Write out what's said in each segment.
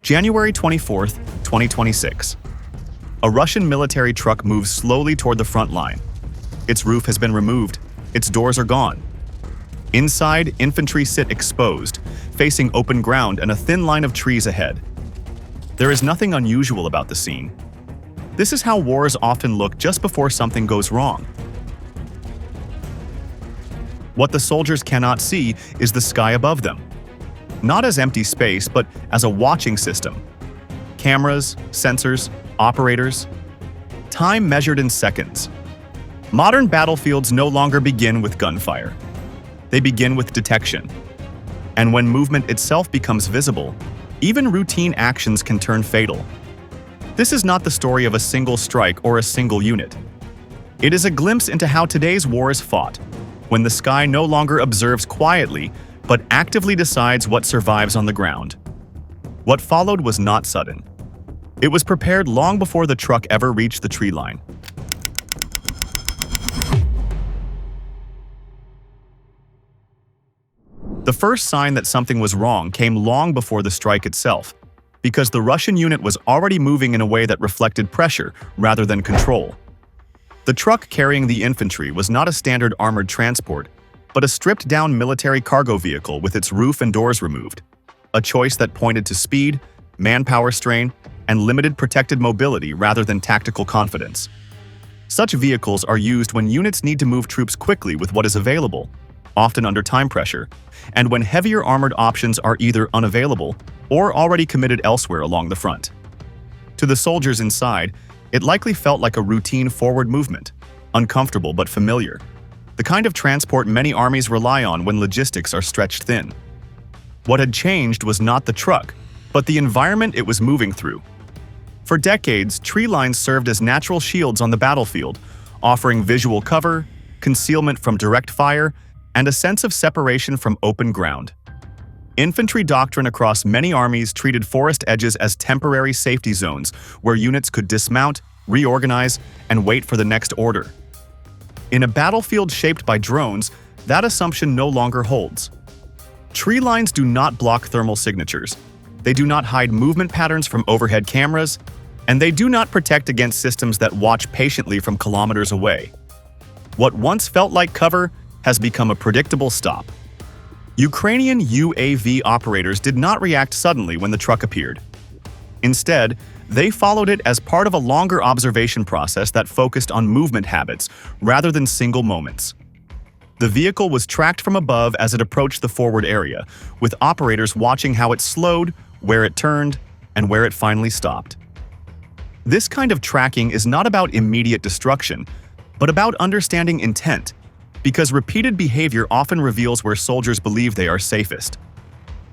January 24th, 2026. A Russian military truck moves slowly toward the front line. Its roof has been removed. Its doors are gone. Inside, infantry sit exposed, facing open ground and a thin line of trees ahead. There is nothing unusual about the scene. This is how wars often look just before something goes wrong. What the soldiers cannot see is the sky above them. Not as empty space, but as a watching system. Cameras, sensors, operators. Time measured in seconds. Modern battlefields no longer begin with gunfire. They begin with detection. And when movement itself becomes visible, even routine actions can turn fatal. This is not the story of a single strike or a single unit. It is a glimpse into how today's war is fought, when the sky no longer observes quietly, but actively decides what survives on the ground. What followed was not sudden. It was prepared long before the truck ever reached the tree line. The first sign that something was wrong came long before the strike itself, because the Russian unit was already moving in a way that reflected pressure rather than control. The truck carrying the infantry was not a standard armored transport, but a stripped-down military cargo vehicle with its roof and doors removed, a choice that pointed to speed, manpower strain, and limited protected mobility rather than tactical confidence. Such vehicles are used when units need to move troops quickly with what is available, often under time pressure, and when heavier armored options are either unavailable or already committed elsewhere along the front. To the soldiers inside, it likely felt like a routine forward movement, uncomfortable but familiar, the kind of transport many armies rely on when logistics are stretched thin. What had changed was not the truck, but the environment it was moving through. For decades, tree lines served as natural shields on the battlefield, offering visual cover, concealment from direct fire, and a sense of separation from open ground. Infantry doctrine across many armies treated forest edges as temporary safety zones where units could dismount, reorganize, and wait for the next order. In a battlefield shaped by drones, that assumption no longer holds. Tree lines do not block thermal signatures. They do not hide movement patterns from overhead cameras, and they do not protect against systems that watch patiently from kilometers away. What once felt like cover has become a predictable stop. Ukrainian UAV operators did not react suddenly when the truck appeared. Instead, they followed it as part of a longer observation process that focused on movement habits rather than single moments. The vehicle was tracked from above as it approached the forward area, with operators watching how it slowed, where it turned, and where it finally stopped. This kind of tracking is not about immediate destruction, but about understanding intent, because repeated behavior often reveals where soldiers believe they are safest.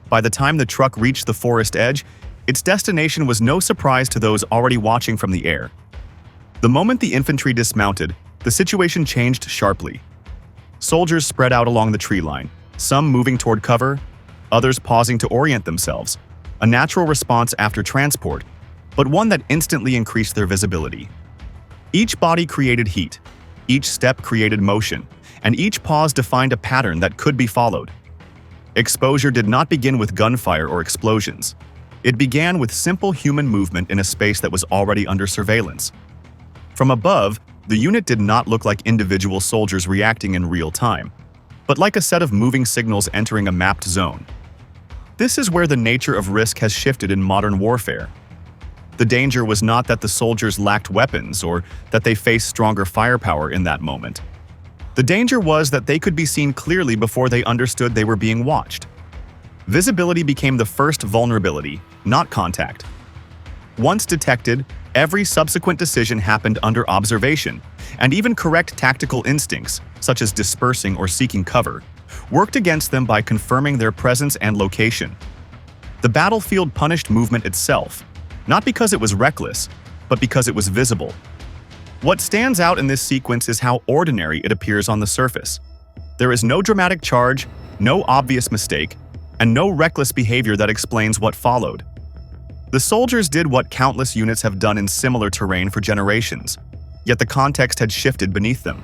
By the time the truck reached the forest edge, its destination was no surprise to those already watching from the air. The moment the infantry dismounted, the situation changed sharply. Soldiers spread out along the tree line, some moving toward cover, others pausing to orient themselves, a natural response after transport, but one that instantly increased their visibility. Each body created heat, each step created motion, and each pause defined a pattern that could be followed. Exposure did not begin with gunfire or explosions. It began with simple human movement in a space that was already under surveillance. From above, the unit did not look like individual soldiers reacting in real time, but like a set of moving signals entering a mapped zone. This is where the nature of risk has shifted in modern warfare. The danger was not that the soldiers lacked weapons or that they faced stronger firepower in that moment. The danger was that they could be seen clearly before they understood they were being watched. Visibility became the first vulnerability, not contact. Once detected, every subsequent decision happened under observation, and even correct tactical instincts, such as dispersing or seeking cover, worked against them by confirming their presence and location. The battlefield punished movement itself, not because it was reckless, but because it was visible. What stands out in this sequence is how ordinary it appears on the surface. There is no dramatic charge, no obvious mistake, and no reckless behavior that explains what followed. The soldiers did what countless units have done in similar terrain for generations, yet the context had shifted beneath them.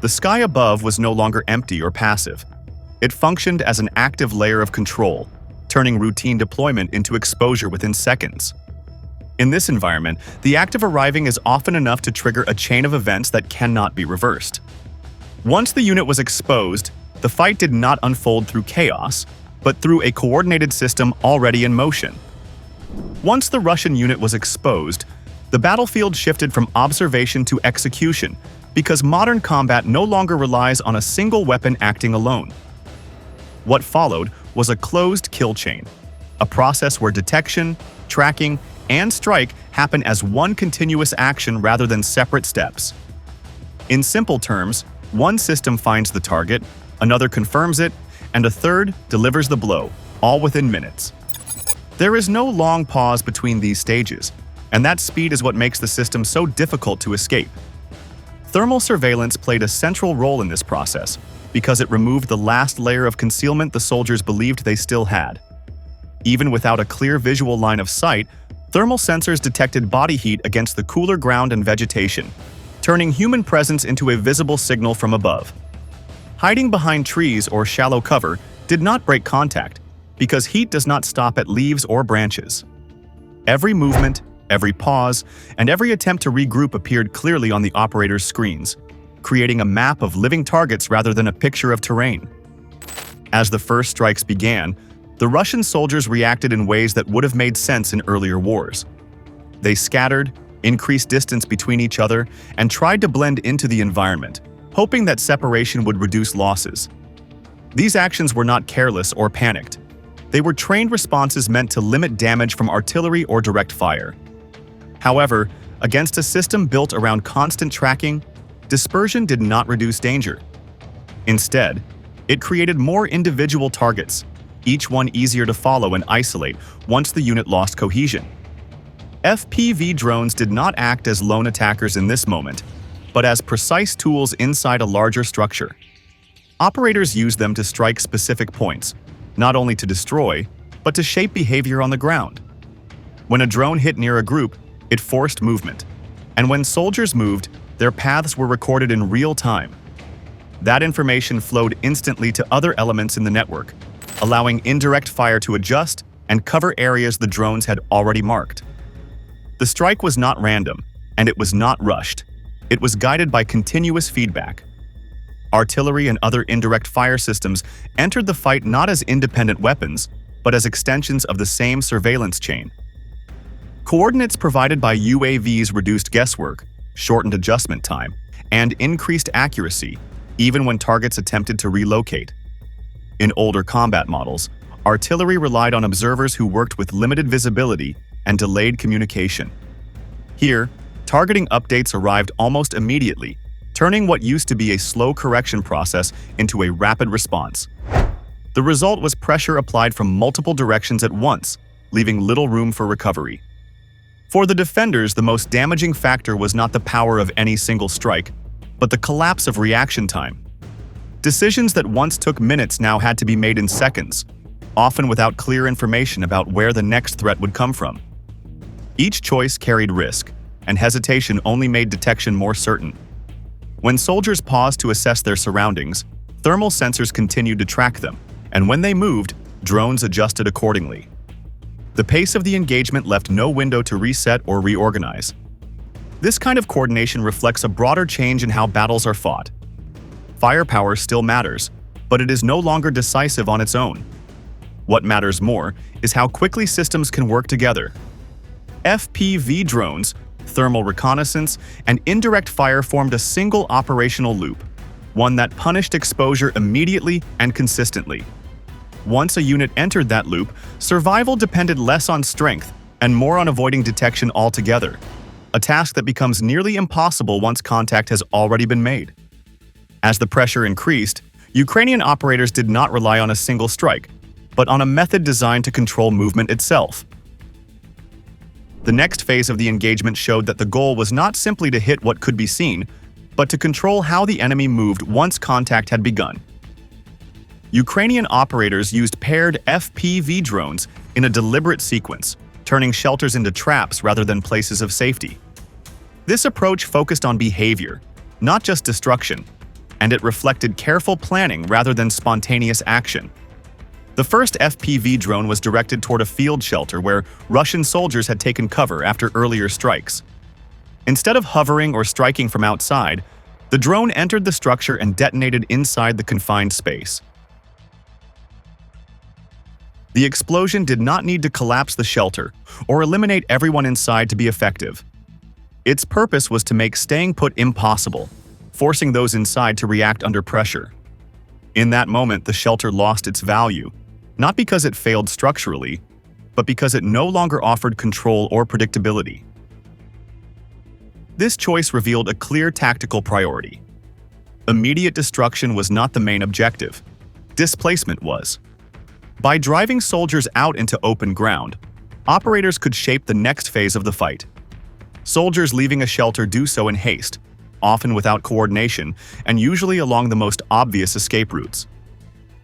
The sky above was no longer empty or passive. It functioned as an active layer of control, turning routine deployment into exposure within seconds. In this environment, the act of arriving is often enough to trigger a chain of events that cannot be reversed. Once the unit was exposed, the fight did not unfold through chaos, but through a coordinated system already in motion. Once the Russian unit was exposed, the battlefield shifted from observation to execution because modern combat no longer relies on a single weapon acting alone. What followed was a closed kill chain, a process where detection, tracking, and strike happen as one continuous action rather than separate steps. In simple terms, one system finds the target, another confirms it, and a third delivers the blow, all within minutes. There is no long pause between these stages, and that speed is what makes the system so difficult to escape. Thermal surveillance played a central role in this process because it removed the last layer of concealment the soldiers believed they still had. Even without a clear visual line of sight, thermal sensors detected body heat against the cooler ground and vegetation, turning human presence into a visible signal from above. Hiding behind trees or shallow cover did not break contact because heat does not stop at leaves or branches. Every movement, every pause, and every attempt to regroup appeared clearly on the operator's screens, creating a map of living targets rather than a picture of terrain. As the first strikes began, the Russian soldiers reacted in ways that would have made sense in earlier wars. They scattered, increased distance between each other, and tried to blend into the environment, hoping that separation would reduce losses. These actions were not careless or panicked. They were trained responses meant to limit damage from artillery or direct fire. However, against a system built around constant tracking, dispersion did not reduce danger. Instead, it created more individual targets, each one easier to follow and isolate once the unit lost cohesion. FPV drones did not act as lone attackers in this moment, but as precise tools inside a larger structure. Operators used them to strike specific points, not only to destroy, but to shape behavior on the ground. When a drone hit near a group, it forced movement, and when soldiers moved, their paths were recorded in real time. That information flowed instantly to other elements in the network, allowing indirect fire to adjust and cover areas the drones had already marked. The strike was not random, and it was not rushed. It was guided by continuous feedback. Artillery and other indirect fire systems entered the fight not as independent weapons, but as extensions of the same surveillance chain. Coordinates provided by UAVs reduced guesswork, shortened adjustment time, and increased accuracy, even when targets attempted to relocate. In older combat models, artillery relied on observers who worked with limited visibility and delayed communication. Here, targeting updates arrived almost immediately, turning what used to be a slow correction process into a rapid response. The result was pressure applied from multiple directions at once, leaving little room for recovery. For the defenders, the most damaging factor was not the power of any single strike, but the collapse of reaction time. Decisions that once took minutes now had to be made in seconds, often without clear information about where the next threat would come from. Each choice carried risk, and hesitation only made detection more certain. When soldiers paused to assess their surroundings, thermal sensors continued to track them, and when they moved, drones adjusted accordingly. The pace of the engagement left no window to reset or reorganize. This kind of coordination reflects a broader change in how battles are fought. Firepower still matters, but it is no longer decisive on its own. What matters more is how quickly systems can work together. FPV drones, thermal reconnaissance, and indirect fire formed a single operational loop, one that punished exposure immediately and consistently. Once a unit entered that loop, survival depended less on strength and more on avoiding detection altogether, a task that becomes nearly impossible once contact has already been made. As the pressure increased, Ukrainian operators did not rely on a single strike, but on a method designed to control movement itself. The next phase of the engagement showed that the goal was not simply to hit what could be seen, but to control how the enemy moved once contact had begun. Ukrainian operators used paired FPV drones in a deliberate sequence, turning shelters into traps rather than places of safety. This approach focused on behavior, not just destruction, and it reflected careful planning rather than spontaneous action. The first FPV drone was directed toward a field shelter where Russian soldiers had taken cover after earlier strikes. Instead of hovering or striking from outside, the drone entered the structure and detonated inside the confined space. The explosion did not need to collapse the shelter or eliminate everyone inside to be effective. Its purpose was to make staying put impossible, forcing those inside to react under pressure. In that moment, the shelter lost its value, not because it failed structurally, but because it no longer offered control or predictability. This choice revealed a clear tactical priority. Immediate destruction was not the main objective. Displacement was. By driving soldiers out into open ground, operators could shape the next phase of the fight. Soldiers leaving a shelter do so in haste, often without coordination, and usually along the most obvious escape routes.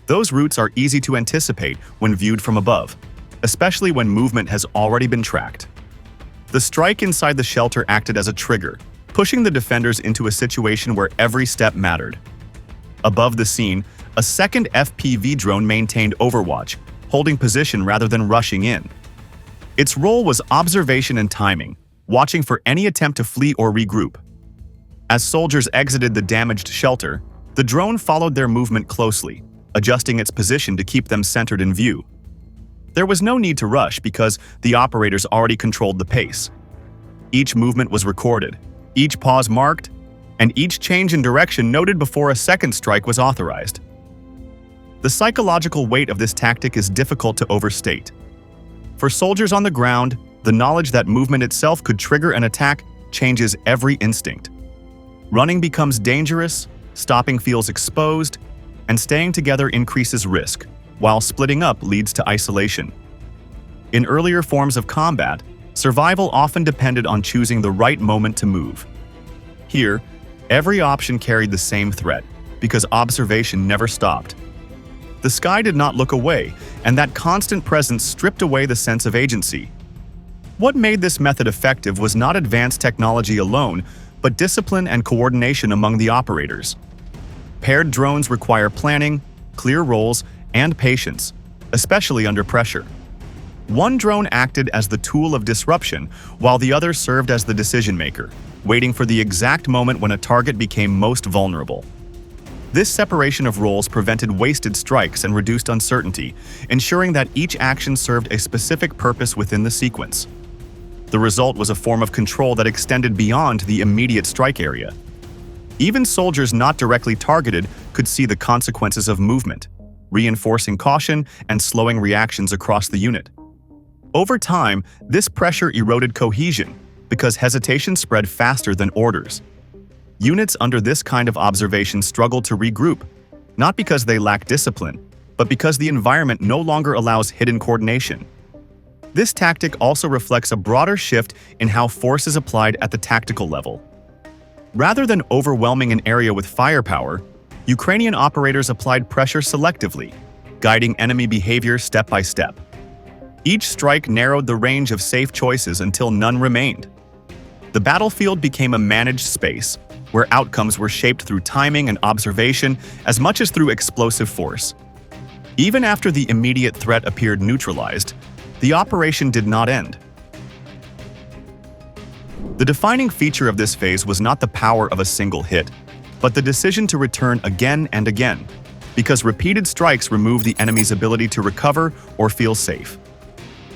Those routes are easy to anticipate when viewed from above, especially when movement has already been tracked. The strike inside the shelter acted as a trigger, pushing the defenders into a situation where every step mattered. Above the scene, a second FPV drone maintained overwatch, holding position rather than rushing in. Its role was observation and timing, watching for any attempt to flee or regroup. As soldiers exited the damaged shelter, the drone followed their movement closely, adjusting its position to keep them centered in view. There was no need to rush because the operators already controlled the pace. Each movement was recorded, each pause marked, and each change in direction noted before a second strike was authorized. The psychological weight of this tactic is difficult to overstate. For soldiers on the ground, the knowledge that movement itself could trigger an attack changes every instinct. Running becomes dangerous, stopping feels exposed, and staying together increases risk, while splitting up leads to isolation. In earlier forms of combat, survival often depended on choosing the right moment to move. Here, every option carried the same threat, because observation never stopped. The sky did not look away, and that constant presence stripped away the sense of agency. What made this method effective was not advanced technology alone, but discipline and coordination among the operators. Paired drones require planning, clear roles, and patience, especially under pressure. One drone acted as the tool of disruption, while the other served as the decision-maker, waiting for the exact moment when a target became most vulnerable. This separation of roles prevented wasted strikes and reduced uncertainty, ensuring that each action served a specific purpose within the sequence. The result was a form of control that extended beyond the immediate strike area. Even soldiers not directly targeted could see the consequences of movement, reinforcing caution and slowing reactions across the unit. Over time, this pressure eroded cohesion because hesitation spread faster than orders. Units under this kind of observation struggle to regroup, not because they lack discipline, but because the environment no longer allows hidden coordination. This tactic also reflects a broader shift in how force is applied at the tactical level. Rather than overwhelming an area with firepower, Ukrainian operators applied pressure selectively, guiding enemy behavior step by step. Each strike narrowed the range of safe choices until none remained. The battlefield became a managed space, where outcomes were shaped through timing and observation as much as through explosive force. Even after the immediate threat appeared neutralized, the operation did not end. The defining feature of this phase was not the power of a single hit, but the decision to return again and again, because repeated strikes remove the enemy's ability to recover or feel safe.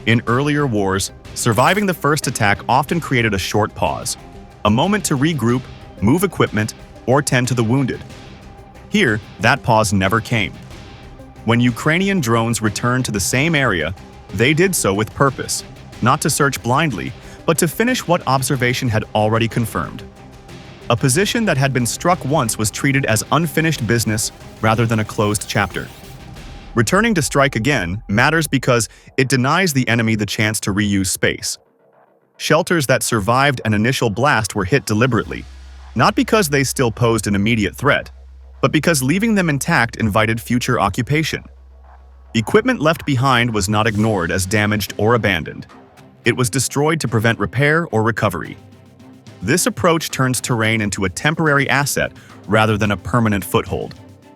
In earlier wars, surviving the first attack often created a short pause, a moment to regroup, move equipment, or tend to the wounded. Here, that pause never came. When Ukrainian drones returned to the same area, they did so with purpose, not to search blindly, but to finish what observation had already confirmed. A position that had been struck once was treated as unfinished business rather than a closed chapter. Returning to strike again matters because it denies the enemy the chance to reuse space. Shelters that survived an initial blast were hit deliberately, not because they still posed an immediate threat, but because leaving them intact invited future occupation. Equipment left behind was not ignored as damaged or abandoned. It was destroyed to prevent repair or recovery. This approach turns terrain into a temporary asset rather than a permanent foothold,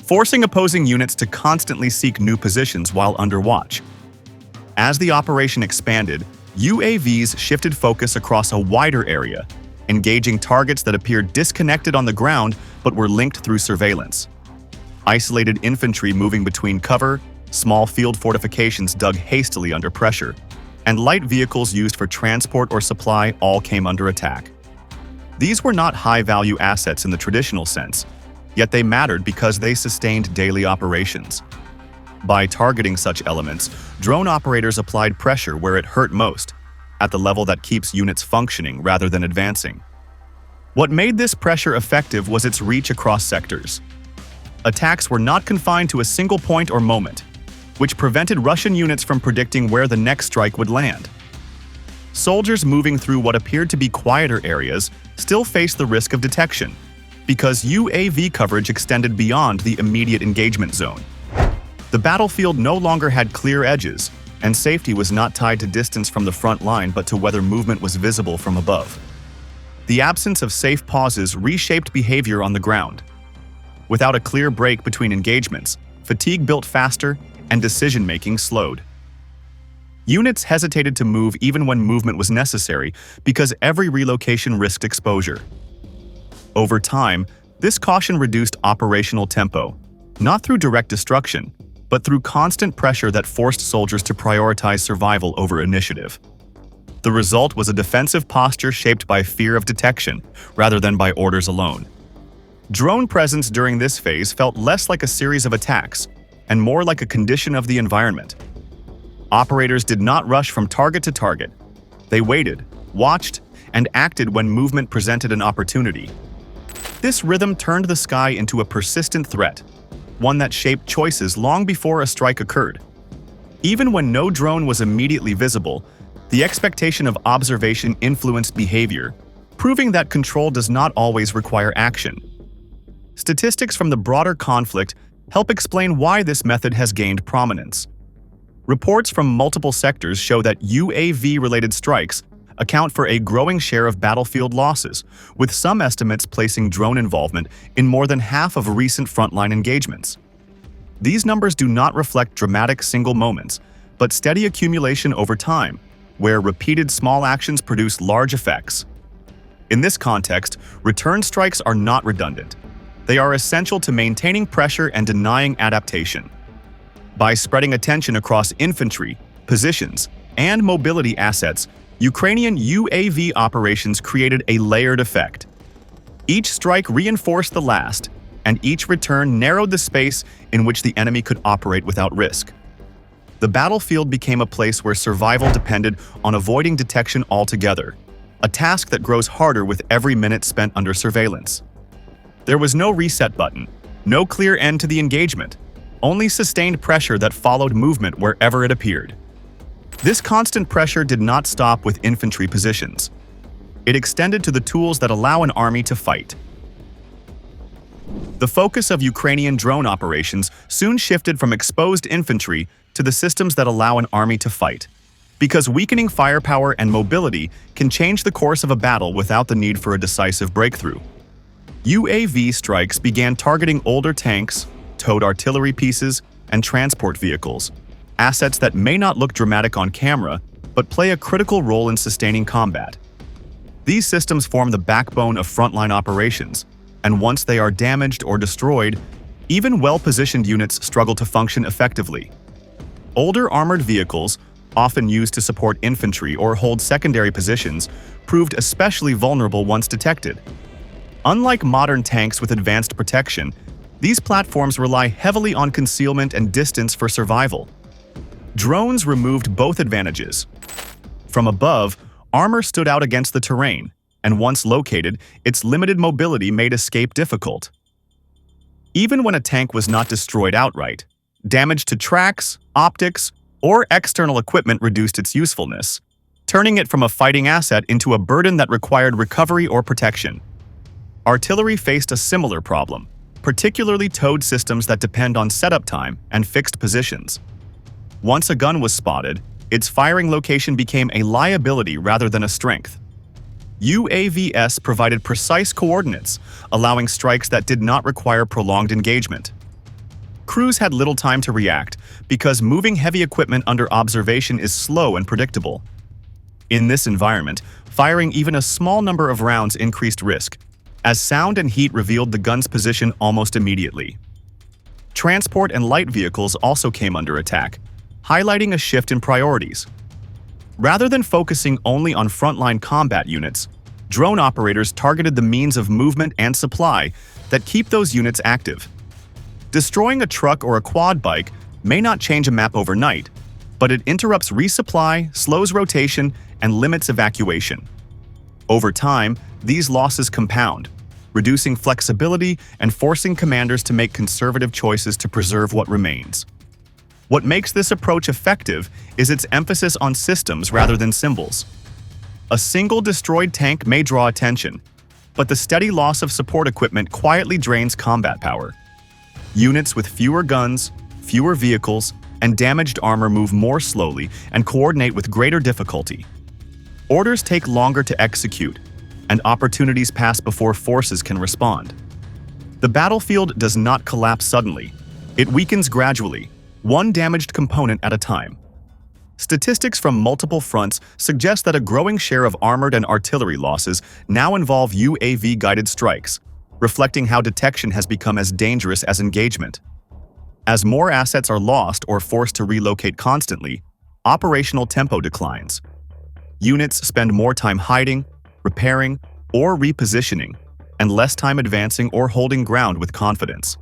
forcing opposing units to constantly seek new positions while under watch. As the operation expanded, UAVs shifted focus across a wider area, engaging targets that appeared disconnected on the ground but were linked through surveillance. Isolated infantry moving between cover, small field fortifications dug hastily under pressure, and light vehicles used for transport or supply all came under attack. These were not high-value assets in the traditional sense, yet they mattered because they sustained daily operations. By targeting such elements, drone operators applied pressure where it hurt most, at the level that keeps units functioning rather than advancing. What made this pressure effective was its reach across sectors. Attacks were not confined to a single point or moment, which prevented Russian units from predicting where the next strike would land. Soldiers moving through what appeared to be quieter areas still faced the risk of detection, because UAV coverage extended beyond the immediate engagement zone. The battlefield no longer had clear edges, and safety was not tied to distance from the front line but to whether movement was visible from above. The absence of safe pauses reshaped behavior on the ground. Without a clear break between engagements, fatigue built faster and decision-making slowed. Units hesitated to move even when movement was necessary because every relocation risked exposure. Over time, this caution reduced operational tempo, not through direct destruction, but through constant pressure that forced soldiers to prioritize survival over initiative. The result was a defensive posture shaped by fear of detection rather than by orders alone. Drone presence during this phase felt less like a series of attacks and more like a condition of the environment. Operators did not rush from target to target. They waited, watched, and acted when movement presented an opportunity. This rhythm turned the sky into a persistent threat, one that shaped choices long before a strike occurred. Even when no drone was immediately visible, the expectation of observation influenced behavior, proving that control does not always require action. Statistics from the broader conflict help explain why this method has gained prominence. Reports from multiple sectors show that UAV-related strikes account for a growing share of battlefield losses, with some estimates placing drone involvement in more than half of recent frontline engagements. These numbers do not reflect dramatic single moments, but steady accumulation over time, where repeated small actions produce large effects. In this context, return strikes are not redundant. They are essential to maintaining pressure and denying adaptation. By spreading attention across infantry, positions, and mobility assets, Ukrainian UAV operations created a layered effect. Each strike reinforced the last, and each return narrowed the space in which the enemy could operate without risk. The battlefield became a place where survival depended on avoiding detection altogether, a task that grows harder with every minute spent under surveillance. There was no reset button, no clear end to the engagement, only sustained pressure that followed movement wherever it appeared. This constant pressure did not stop with infantry positions. It extended to the tools that allow an army to fight. The focus of Ukrainian drone operations soon shifted from exposed infantry to the systems that allow an army to fight, because weakening firepower and mobility can change the course of a battle without the need for a decisive breakthrough. UAV strikes began targeting older tanks, towed artillery pieces, and transport vehicles, assets that may not look dramatic on camera, but play a critical role in sustaining combat. These systems form the backbone of frontline operations, and once they are damaged or destroyed, even well-positioned units struggle to function effectively. Older armored vehicles, often used to support infantry or hold secondary positions, proved especially vulnerable once detected. Unlike modern tanks with advanced protection, these platforms rely heavily on concealment and distance for survival. Drones removed both advantages. From above, armor stood out against the terrain, and once located, its limited mobility made escape difficult. Even when a tank was not destroyed outright, damage to tracks, optics, or external equipment reduced its usefulness, turning it from a fighting asset into a burden that required recovery or protection. Artillery faced a similar problem, particularly towed systems that depend on setup time and fixed positions. Once a gun was spotted, its firing location became a liability rather than a strength. UAVs provided precise coordinates, allowing strikes that did not require prolonged engagement. Crews had little time to react because moving heavy equipment under observation is slow and predictable. In this environment, firing even a small number of rounds increased risk, as sound and heat revealed the gun's position almost immediately. Transport and light vehicles also came under attack, highlighting a shift in priorities. Rather than focusing only on frontline combat units, drone operators targeted the means of movement and supply that keep those units active. Destroying a truck or a quad bike may not change a map overnight, but it interrupts resupply, slows rotation, and limits evacuation. Over time, these losses compound, reducing flexibility and forcing commanders to make conservative choices to preserve what remains. What makes this approach effective is its emphasis on systems rather than symbols. A single destroyed tank may draw attention, but the steady loss of support equipment quietly drains combat power. Units with fewer guns, fewer vehicles, and damaged armor move more slowly and coordinate with greater difficulty. Orders take longer to execute, and opportunities pass before forces can respond. The battlefield does not collapse suddenly. It weakens gradually, one damaged component at a time. Statistics from multiple fronts suggest that a growing share of armored and artillery losses now involve UAV-guided strikes, reflecting how detection has become as dangerous as engagement. As more assets are lost or forced to relocate constantly, operational tempo declines. Units spend more time hiding, repairing, or repositioning, and less time advancing or holding ground with confidence.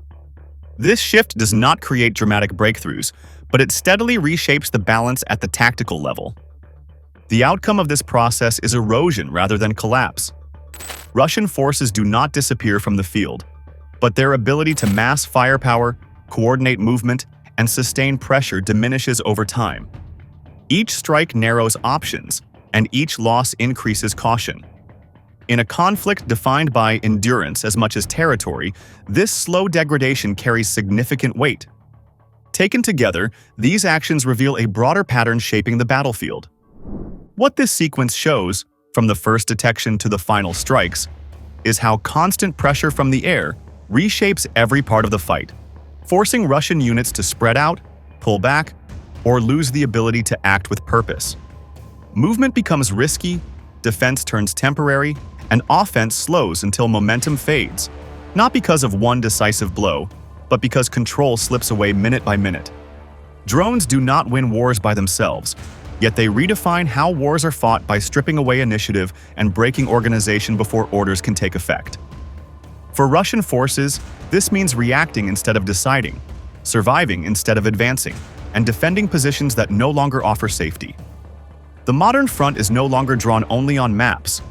This shift does not create dramatic breakthroughs, but it steadily reshapes the balance at the tactical level. The outcome of this process is erosion rather than collapse. Russian forces do not disappear from the field, but their ability to mass firepower, coordinate movement, and sustain pressure diminishes over time. Each strike narrows options, and each loss increases caution. In a conflict defined by endurance as much as territory, this slow degradation carries significant weight. Taken together, these actions reveal a broader pattern shaping the battlefield. What this sequence shows, from the first detection to the final strikes, is how constant pressure from the air reshapes every part of the fight, forcing Russian units to spread out, pull back, or lose the ability to act with purpose. Movement becomes risky, defense turns temporary, and offense slows until momentum fades, not because of one decisive blow, but because control slips away minute by minute. Drones do not win wars by themselves, yet they redefine how wars are fought by stripping away initiative and breaking organization before orders can take effect. For Russian forces, this means reacting instead of deciding, surviving instead of advancing, and defending positions that no longer offer safety. The modern front is no longer drawn only on maps,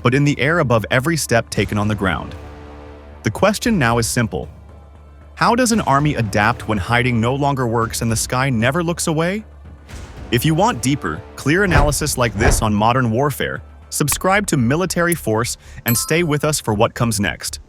but in the air above every step taken on the ground. The question now is simple. How does an army adapt when hiding no longer works and the sky never looks away? If you want deeper, clear analysis like this on modern warfare, subscribe to Military Force and stay with us for what comes next.